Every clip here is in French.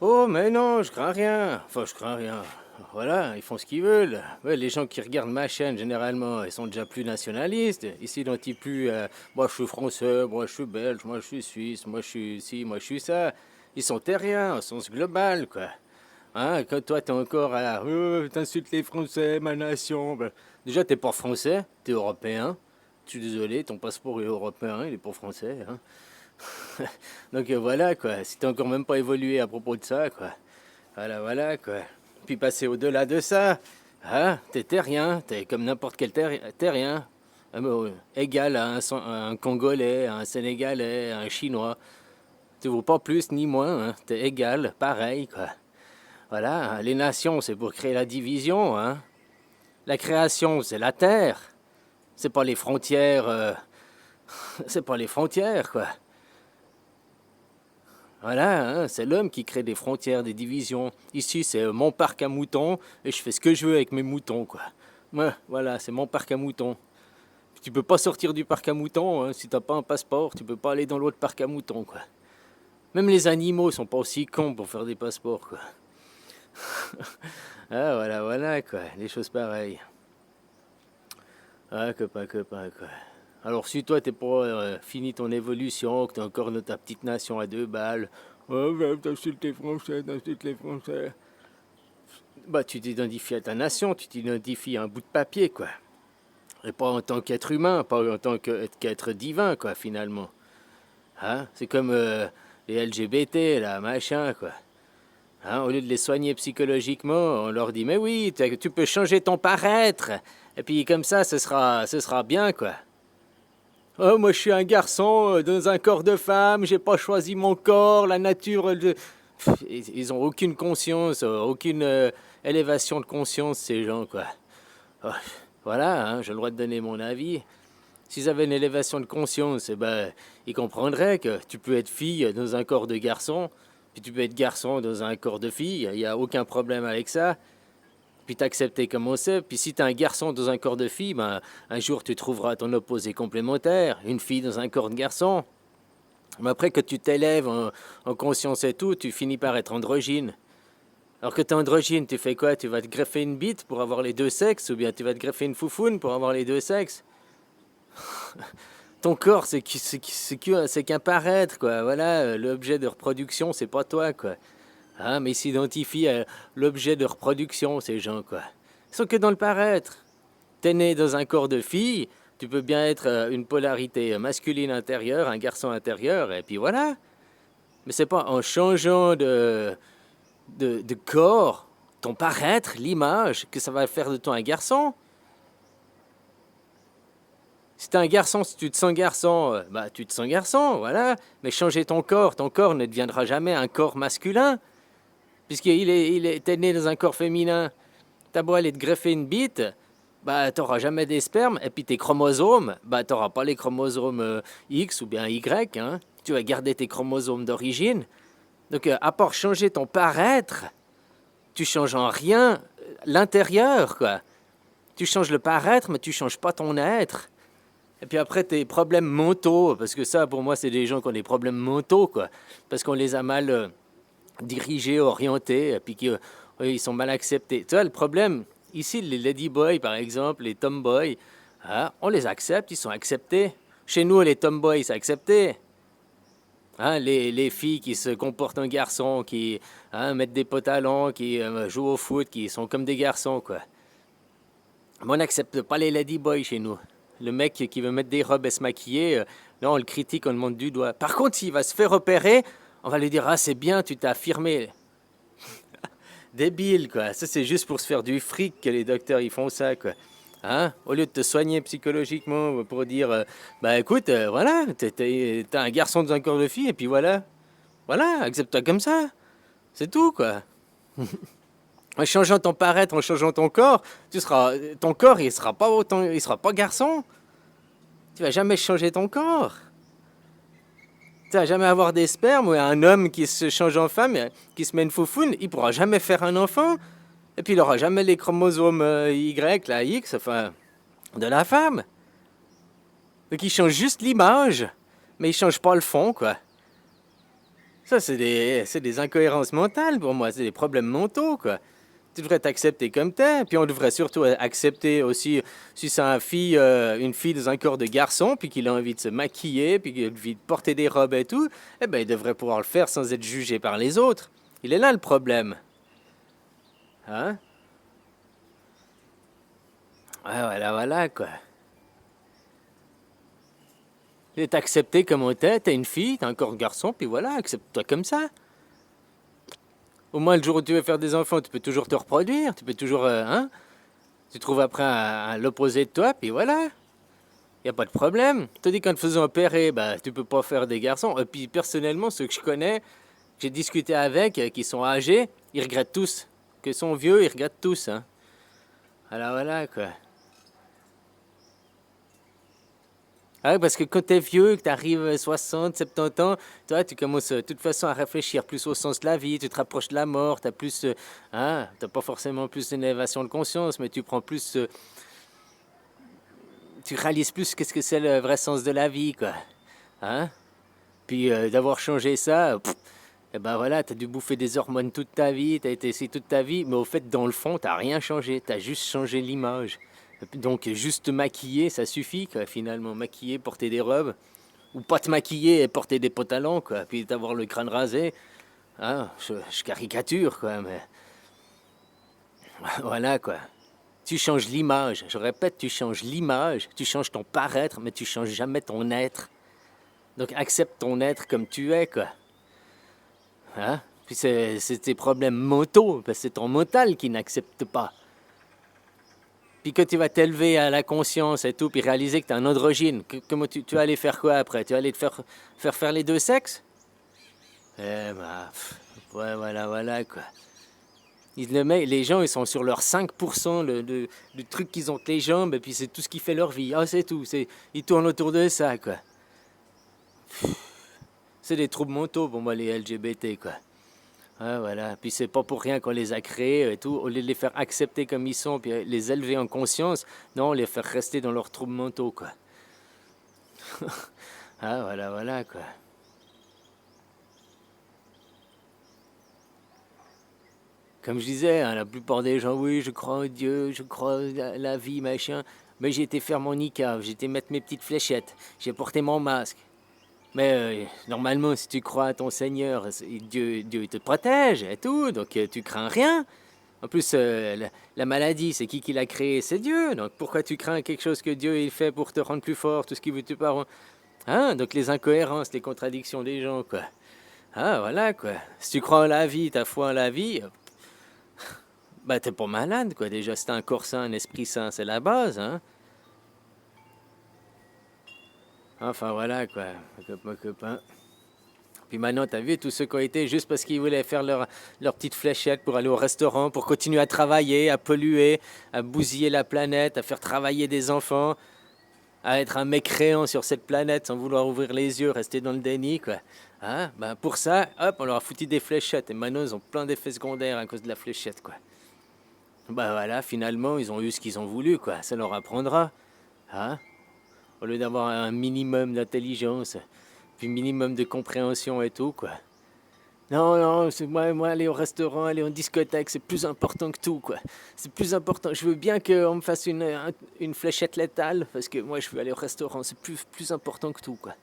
Oh, mais non, je crains rien. Enfin, je crains rien. Voilà, ils font ce qu'ils veulent. Ouais, les gens qui regardent ma chaîne, généralement, ils sont déjà plus nationalistes. Ils s'identifient plus à moi, je suis français, moi, je suis belge, moi, je suis suisse, moi, je suis ci, moi, je suis ça. Ils sont terriens, au sens global, quoi. Hein, quand toi, t'es encore à t'insultes les Français, ma nation. Ben, déjà, t'es pas français, t'es européen. Je suis désolé, ton passeport est européen, il est pas français. Hein. Donc voilà, quoi. Si t'as encore même pas évolué à propos de ça, quoi. Voilà, voilà, quoi. Puis passer au-delà de ça, hein, t'es terrien, t'es comme n'importe quel terrien. Égal à un Congolais, à un Sénégalais, à un Chinois. Tu vaux pas plus ni moins, hein. T'es égal, pareil, quoi. Voilà, les nations, c'est pour créer la division, hein. La création, c'est la terre. C'est pas les frontières, c'est pas les frontières, quoi. Voilà, hein, c'est l'homme qui crée des frontières, des divisions. Ici, c'est mon parc à moutons et je fais ce que je veux avec mes moutons, quoi. Ouais, voilà, c'est mon parc à moutons. Tu peux pas sortir du parc à moutons, hein, si t'as pas un passeport, tu peux pas aller dans l'autre parc à moutons, quoi. Même les animaux sont pas aussi cons pour faire des passeports, quoi. Ah, voilà, voilà, quoi, des choses pareilles. Ah, copain, quoi. Alors, si toi, t'es pas fini ton évolution, que t'es encore dans ta petite nation à 2 balles, oh, t'insultes les Français, t'insultes les Français. Bah, tu t'identifies à ta nation, tu t'identifies à un bout de papier, quoi. Et pas en tant qu'être humain, pas en tant qu'être divin, quoi, finalement. Hein? C'est comme les LGBT, là, machin, quoi. Hein? Au lieu de les soigner psychologiquement, on leur dit, mais oui, tu peux changer ton paraître. Et puis comme ça, ce sera bien, quoi. Oh, moi, je suis un garçon dans un corps de femme, j'ai pas choisi mon corps, la nature. Ils ont aucune conscience, aucune élévation de conscience, ces gens, quoi. Oh, voilà, hein, j'ai le droit de donner mon avis. S'ils avaient une élévation de conscience, eh ben, ils comprendraient que tu peux être fille dans un corps de garçon, puis tu peux être garçon dans un corps de fille, il n'y a aucun problème avec ça. Puis t'accepter comme on sait. Puis si t'es un garçon dans un corps de fille, ben, un jour tu trouveras ton opposé complémentaire, une fille dans un corps de garçon. Mais après que tu t'élèves en conscience et tout, tu finis par être androgyne. Alors que t'es androgyne, tu fais quoi? Tu vas te greffer une bite pour avoir les deux sexes, ou bien tu vas te greffer une foufoune pour avoir les deux sexes? Ton corps, c'est qu'un paraître, quoi. Voilà, l'objet de reproduction, c'est pas toi, quoi. Hein, mais ils s'identifient à l'objet de reproduction, ces gens, quoi. Ils sont que dans le paraître. T'es né dans un corps de fille, tu peux bien être une polarité masculine intérieure, un garçon intérieur, et puis voilà. Mais c'est pas en changeant de corps, ton paraître, l'image, que ça va faire de toi un garçon. Si t'es un garçon, si tu te sens garçon, bah tu te sens garçon, voilà. Mais changer ton corps ne deviendra jamais un corps masculin, t'es né dans un corps féminin. T'as beau aller te greffer une bite, bah t'auras jamais des spermes, et puis tes chromosomes, bah t'auras pas les chromosomes X ou bien Y, hein. Tu vas garder tes chromosomes d'origine. Donc à part changer ton paraître, tu changes en rien l'intérieur, quoi. Tu changes le paraître, mais tu changes pas ton être. Et puis après, tes problèmes mentaux, parce que ça, pour moi, c'est des gens qui ont des problèmes mentaux, quoi. Parce qu'on les a mal dirigés, orientés, et puis qu'ils sont mal acceptés. Tu vois, le problème, ici, les ladyboys, par exemple, les tomboys, hein, on les accepte, ils sont acceptés. Chez nous, les tomboys, c'est accepté. Hein, les filles qui se comportent en garçon, qui mettent des pantalons, qui jouent au foot, qui sont comme des garçons, quoi. Mais on n'accepte pas les ladyboys chez nous. Le mec qui veut mettre des robes et se maquiller, là, on le critique, on le montre du doigt. Par contre, s'il va se faire opérer, on va lui dire « Ah, c'est bien, tu t'es affirmé. » Débile, quoi. Ça, c'est juste pour se faire du fric que les docteurs, ils font ça, quoi. Hein? Au lieu de te soigner psychologiquement pour dire bah écoute, voilà, t'es un garçon dans un corps de fille, et puis voilà. Voilà, accepte-toi comme ça. C'est tout, quoi. En changeant ton paraître, en changeant ton corps, il sera pas garçon. Tu vas jamais changer ton corps. Tu vas jamais avoir des spermes ou un homme qui se change en femme, qui se met une foufoune, il pourra jamais faire un enfant. Et puis il aura jamais les chromosomes Y, la X, enfin, de la femme. Donc il change juste l'image, mais il change pas le fond, quoi. Ça, c'est des incohérences mentales pour moi, c'est des problèmes mentaux, quoi. Tu devrais t'accepter comme t'es, puis on devrait surtout accepter aussi si c'est une fille dans un corps de garçon, puis qu'il a envie de se maquiller, puis qu'il a envie de porter des robes et tout, eh ben il devrait pouvoir le faire sans être jugé par les autres. Il est là le problème, hein? Ouais, voilà, voilà, quoi. Et t'accepter comme t'es une fille, t'es un corps de garçon, puis voilà, accepte-toi comme ça. Au moins, le jour où tu veux faire des enfants, tu peux toujours te reproduire, tu peux toujours, hein? Tu trouves après l'opposé de toi, puis voilà. Y a pas de problème. Je te dis qu'en te faisant opérer, bah, tu peux pas faire des garçons. Et puis, personnellement, ceux que je connais, que j'ai discuté avec, qui sont âgés, ils regrettent tous. Que sont vieux, ils regrettent tous, hein. Voilà, voilà, quoi. Ah ouais, parce que quand t'es vieux, que t'arrives à 60, 70 ans, toi, tu commences de toute façon à réfléchir plus au sens de la vie, tu te rapproches de la mort, t'as plus, hein, t'as pas forcément plus d'élévation de conscience, mais tu prends plus, tu réalises plus qu'est-ce que c'est le vrai sens de la vie, quoi. Hein? Puis d'avoir changé ça, et ben voilà, t'as dû bouffer des hormones toute ta vie, t'as été ici toute ta vie, mais au fait, dans le fond, t'as rien changé, t'as juste changé l'image. Donc, juste te maquiller, ça suffit, quoi, finalement. Maquiller, porter des robes, ou pas te maquiller et porter des pantalons, quoi, puis d'avoir le crâne rasé. Hein, je caricature, quoi, mais voilà, quoi. Tu changes l'image, je répète, tu changes l'image, tu changes ton paraître, mais tu changes jamais ton être. Donc, accepte ton être comme tu es, quoi. Hein? Puis c'est tes problèmes mentaux, parce que c'est ton mental qui n'accepte pas. Puis que tu vas t'élever à la conscience et tout, puis réaliser que tu es un androgyne, comment tu vas aller faire quoi après? Tu vas aller te faire les deux sexes? Eh ben, ouais, voilà, voilà, quoi. Les gens, ils sont sur leurs 5% du truc qu'ils ont entre les jambes, et puis c'est tout ce qui fait leur vie. Ah, c'est tout. Ils tournent autour de ça, quoi. C'est des troubles mentaux pour moi, les LGBT, quoi. Ah, voilà. Puis c'est pas pour rien qu'on les a créés et tout. Au lieu de les faire accepter comme ils sont, puis les élever en conscience, non, les faire rester dans leurs troubles mentaux, quoi. Ah, voilà, voilà, quoi. Comme je disais, hein, la plupart des gens, oui, je crois en Dieu, je crois en la vie, machin. Mais j'ai été faire mon niqab, j'ai été mettre mes petites fléchettes, j'ai porté mon masque. Mais normalement, si tu crois à ton Seigneur, Dieu il te protège et tout, donc tu crains rien. En plus, la maladie, c'est qui l'a créée? C'est Dieu. Donc pourquoi tu crains quelque chose que Dieu il fait pour te rendre plus fort, tout ce qui veut te par. Hein? Donc les incohérences, les contradictions des gens, quoi. Ah, voilà, quoi. Si tu crois en la vie, ta foi en la vie, bah t'es pas malade, quoi. Déjà, c'est un corps sain, un esprit sain, c'est la base, hein. Enfin, voilà, quoi. Copain, copain. Puis maintenant, t'as vu tous ceux qui ont été juste parce qu'ils voulaient faire leur petite fléchette pour aller au restaurant, pour continuer à travailler, à polluer, à bousiller la planète, à faire travailler des enfants, à être un mécréant sur cette planète sans vouloir ouvrir les yeux, rester dans le déni, quoi. Hein? Ben pour ça, hop, on leur a foutu des fléchettes. Et maintenant, ils ont plein d'effets secondaires à cause de la fléchette, quoi. Ben voilà, finalement, ils ont eu ce qu'ils ont voulu, quoi. Ça leur apprendra. Hein? Au lieu d'avoir un minimum d'intelligence, puis minimum de compréhension et tout, quoi. Non, non, c'est moi, aller au restaurant, aller en discothèque, c'est plus important que tout, quoi. C'est plus important. Je veux bien qu'on me fasse une fléchette létale, parce que moi, je veux aller au restaurant. C'est plus important que tout, quoi.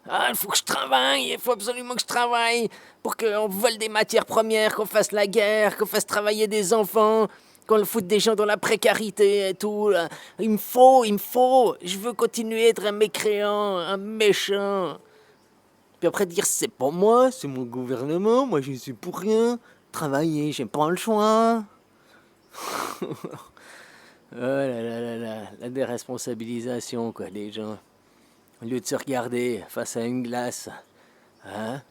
Ah, il faut que je travaille, il faut absolument que je travaille pour qu'on vole des matières premières, qu'on fasse la guerre, qu'on fasse travailler des enfants, qu'on le foute des gens dans la précarité et tout. Là. Il me faut. Je veux continuer à être un mécréant, un méchant. Puis après dire c'est pas moi, c'est mon gouvernement, moi je suis pour rien. Travailler, j'ai pas le choix. Oh là là là là, la déresponsabilisation quoi des gens. Au lieu de se regarder face à une glace. Hein?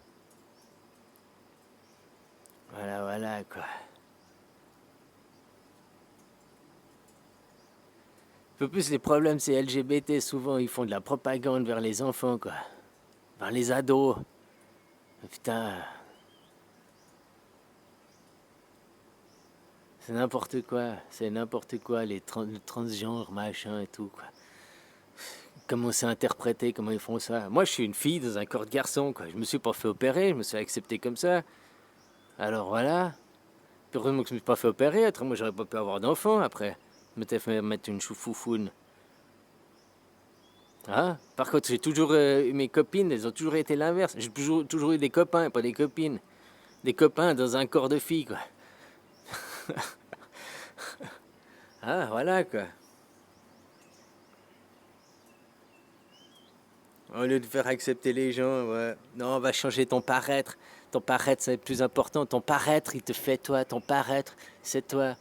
Voilà, voilà quoi. Un peu plus les problèmes c'est LGBT, souvent ils font de la propagande vers les enfants quoi. Vers les ados. Putain, c'est n'importe quoi, les le transgenre, machin et tout, quoi. comment c'est interprété, comment ils font ça. Moi, je suis une fille dans un corps de garçon, quoi. Je me suis pas fait opérer, je me suis accepté comme ça. Alors voilà. Puis heureusement que je me suis pas fait opérer, autrement j'aurais pas pu avoir d'enfant après. Je m'étais fait mettre une choufoufoune. Hein? Par contre, j'ai toujours mes copines, elles ont toujours été l'inverse. J'ai toujours eu des copains, pas des copines. Des copains dans un corps de fille, quoi. Ah, voilà, quoi. Au lieu de faire accepter les gens, ouais. Non, on va changer ton paraître. Ton paraître, c'est le plus important. Ton paraître, il te fait toi. Ton paraître, c'est toi.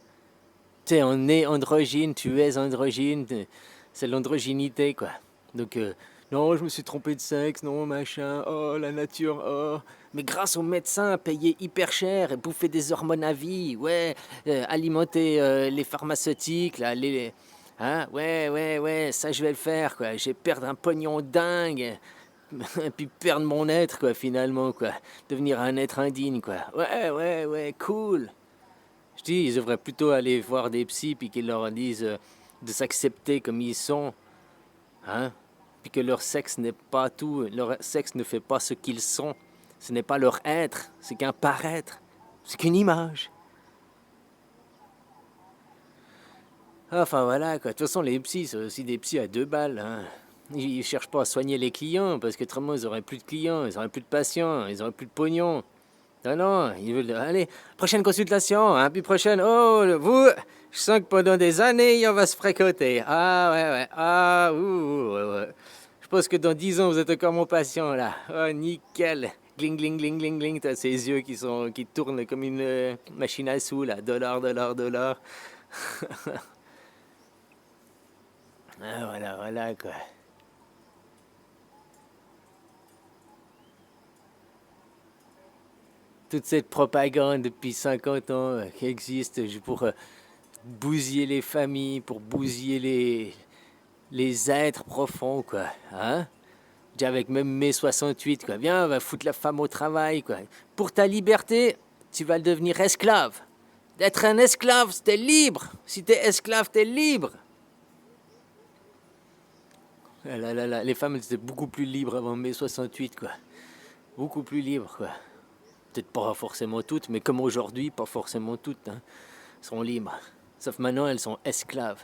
Tu sais, on est androgyne, tu es androgyne. C'est l'androgynité, quoi. Donc, non, je me suis trompé de sexe, non, machin. Oh, la nature, oh. Mais grâce aux médecins, payer hyper cher et bouffer des hormones à vie, ouais, alimenter les pharmaceutiques, là, les. Hein, ouais, ça je vais le faire, quoi. Je vais perdre un pognon dingue. Et puis perdre mon être, quoi, finalement, quoi. Devenir un être indigne, quoi. Ouais, cool. Je dis, ils devraient plutôt aller voir des psys puis qu'ils leur disent de s'accepter comme ils sont, hein? Puis que leur sexe n'est pas tout, leur sexe ne fait pas ce qu'ils sont. Ce n'est pas leur être, c'est qu'un paraître, c'est qu'une image. Enfin voilà, quoi. De toute façon, les psys, c'est aussi des psys à 2 balles, hein. Ils cherchent pas à soigner les clients parce qu'autrement, ils auraient plus de clients, ils auraient plus de patients, ils auraient plus de pognon. Non, non, ils veulent. Allez, prochaine consultation, hein, puis prochaine. Oh, vous, je sens que pendant des années, on va se fréquenter. Ah, ouais. Ah, ouais. Je pense que dans 10 ans, vous êtes encore mon patient, là. Oh, nickel. Gling. T'as ces yeux qui tournent comme une machine à sous, là. Dollar. Ah, voilà, quoi. Toute cette propagande depuis 50 ans qui existe pour bousiller les familles, pour bousiller les êtres profonds, quoi. Hein? Déjà avec même mai 68, quoi. Viens, on va foutre la femme au travail, quoi. Pour ta liberté, tu vas devenir esclave. D'être un esclave, t'es libre. Si t'es esclave, t'es libre. Ah là. Les femmes étaient beaucoup plus libres avant mai 68, quoi. Beaucoup plus libres, quoi. Peut-être pas forcément toutes, mais comme aujourd'hui, pas forcément toutes, hein. Sont libres. Sauf maintenant, elles sont esclaves.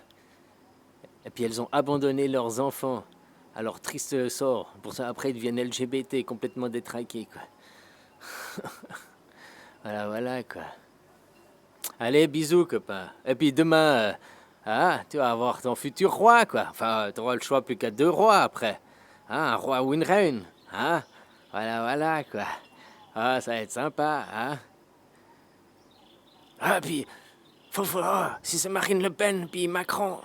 Et puis elles ont abandonné leurs enfants à leur triste sort. Pour ça, après, ils deviennent LGBT, complètement détraqués, quoi. Voilà, quoi. Allez, bisous, copain. Et puis demain, tu vas avoir ton futur roi, quoi. Enfin, tu auras le choix plus qu'à 2 rois après. Hein, un roi ou une reine. Hein? Voilà, quoi. Ah, ça va être sympa, hein? Ah, puis, si c'est Marine Le Pen, puis Macron,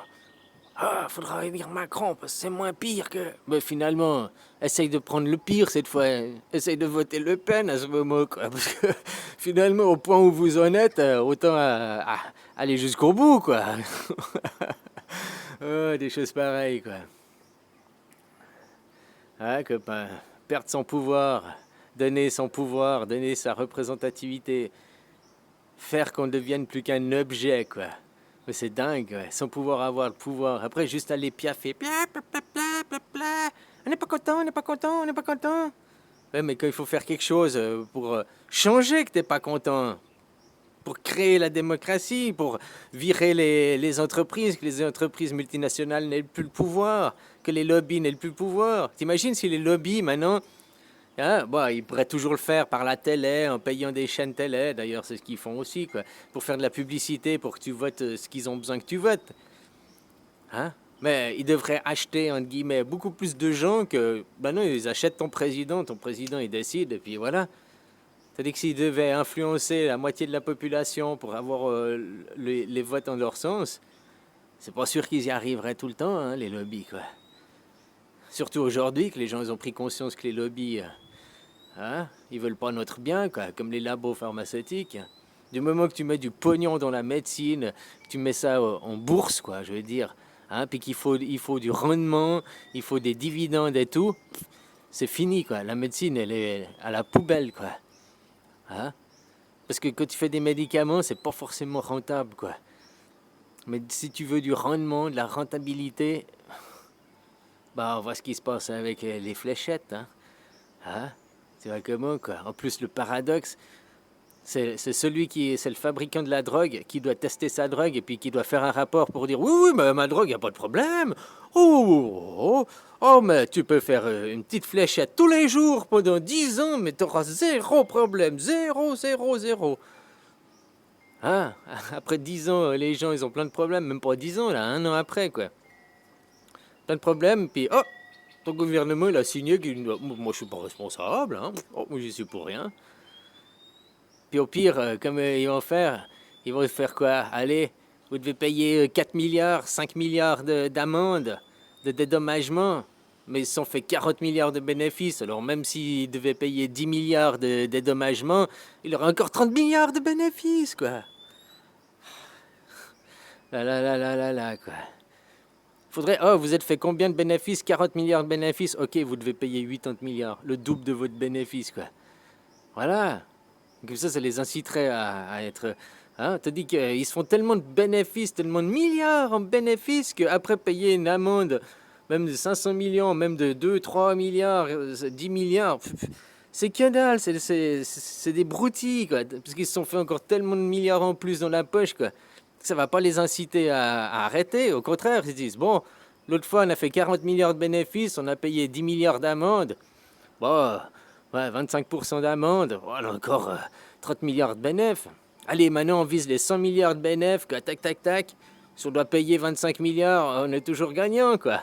faudra élire Macron, parce que c'est moins pire que... Mais finalement, essaye de prendre le pire cette fois. Essaye de voter Le Pen à ce moment, quoi. Parce que finalement, au point où vous en êtes, autant aller jusqu'au bout, quoi. Des choses pareilles, quoi. Ah, copain. Perdre son pouvoir, donner sa représentativité, faire qu'on ne devienne plus qu'un objet, quoi. Mais c'est dingue, ouais. Sans pouvoir avoir le pouvoir. Après, juste aller piaffer. On n'est pas content. Ouais, mais quand il faut faire quelque chose pour changer que t'es pas content, pour créer la démocratie, pour virer les entreprises, que les entreprises multinationales n'aient plus le pouvoir, que les lobbies n'aient plus le pouvoir. T'imagines si les lobbies, maintenant, hein, bon, ils pourraient toujours le faire par la télé, en payant des chaînes télé, d'ailleurs c'est ce qu'ils font aussi, quoi, pour faire de la publicité, pour que tu votes ce qu'ils ont besoin que tu votes. Hein? Mais ils devraient acheter, entre guillemets, beaucoup plus de gens que... Ben non, ils achètent ton président il décide, et puis voilà. C'est-à-dire que s'ils devaient influencer la moitié de la population pour avoir les votes en leur sens, c'est pas sûr qu'ils y arriveraient tout le temps, hein, les lobbies, quoi. Surtout aujourd'hui que les gens ils ont pris conscience que les lobbies... Hein? Ils veulent pas notre bien, quoi, comme les labos pharmaceutiques. Du moment que tu mets du pognon dans la médecine, que tu mets ça en bourse, quoi, je veux dire, hein, puis il faut du rendement, il faut des dividendes et tout, c'est fini, quoi. La médecine, elle est à la poubelle, quoi. Hein? Parce que quand tu fais des médicaments, c'est pas forcément rentable, quoi. Mais si tu veux du rendement, de la rentabilité, Bah, on voit ce qui se passe avec les fléchettes, hein. Hein? Tu vois comment, quoi. En plus, le paradoxe, c'est le fabricant de la drogue qui doit tester sa drogue et puis qui doit faire un rapport pour dire oui, oui, mais ma drogue, y a pas de problème. Oh, oh, oh, mais tu peux faire une petite fléchette tous les jours pendant 10 ans, mais t'auras zéro problème. Zéro, zéro, zéro. Hein? Après 10 ans, les gens, ils ont plein de problèmes. Même pas 10 ans, là, un an après, quoi. Plein de problèmes, puis oh, ton gouvernement, il a signé qu'il... Moi, je suis pas responsable, hein. Oh, moi, j'y suis pour rien. Puis au pire, comme ils vont faire quoi? Allez, vous devez payer 4 milliards, 5 milliards d'amende, de dédommagement. Mais ils se sont fait 40 milliards de bénéfices. Alors même s'ils devaient payer 10 milliards de dédommagement, il aurait encore 30 milliards de bénéfices, quoi. Là, là, là, là, là, là, quoi. Faudrait... Oh, vous êtes fait combien de bénéfices? 40 milliards de bénéfices. Ok, vous devez payer 80 milliards. Le double de votre bénéfice, quoi. Voilà. Comme ça les inciterait à être... Hein, t'as dit qu'ils se font tellement de bénéfices, tellement de milliards en bénéfices, qu'après payer une amende, même de 500 millions, même de 2, 3 milliards, 10 milliards, c'est que dalle, c'est des broutilles, quoi. Parce qu'ils se sont fait encore tellement de milliards en plus dans la poche, quoi. Ça va pas les inciter à arrêter. Au contraire, ils se disent, bon, l'autre fois on a fait 40 milliards de bénéfices, on a payé 10 milliards d'amende. Bon, ouais, 25% d'amende, voilà encore 30 milliards de bénéfices. Allez, maintenant on vise les 100 milliards de bénéfices, quoi, tac, tac, tac. Si on doit payer 25 milliards, on est toujours gagnant, quoi.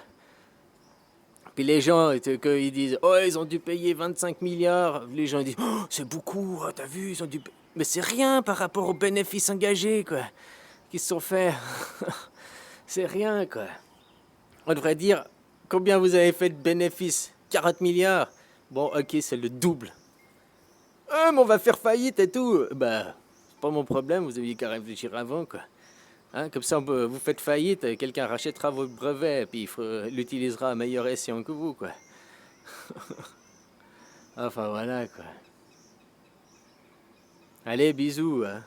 Puis les gens, ils disent, oh, ils ont dû payer 25 milliards. Les gens disent, oh, c'est beaucoup, oh, t'as vu, ils ont dû payer. Mais c'est rien par rapport aux bénéfices engagés, quoi, qui se sont faits. C'est rien, quoi. On devrait dire, combien vous avez fait de bénéfices? 40 milliards. Bon, ok, c'est le double. Mais on va faire faillite et tout. Bah, c'est pas mon problème, vous aviez qu'à réfléchir avant, quoi. Hein, comme ça, vous faites faillite, quelqu'un rachètera vos brevets, et puis il l'utilisera à meilleur escient que vous, quoi. Enfin, voilà, quoi. Allez, bisous, hein.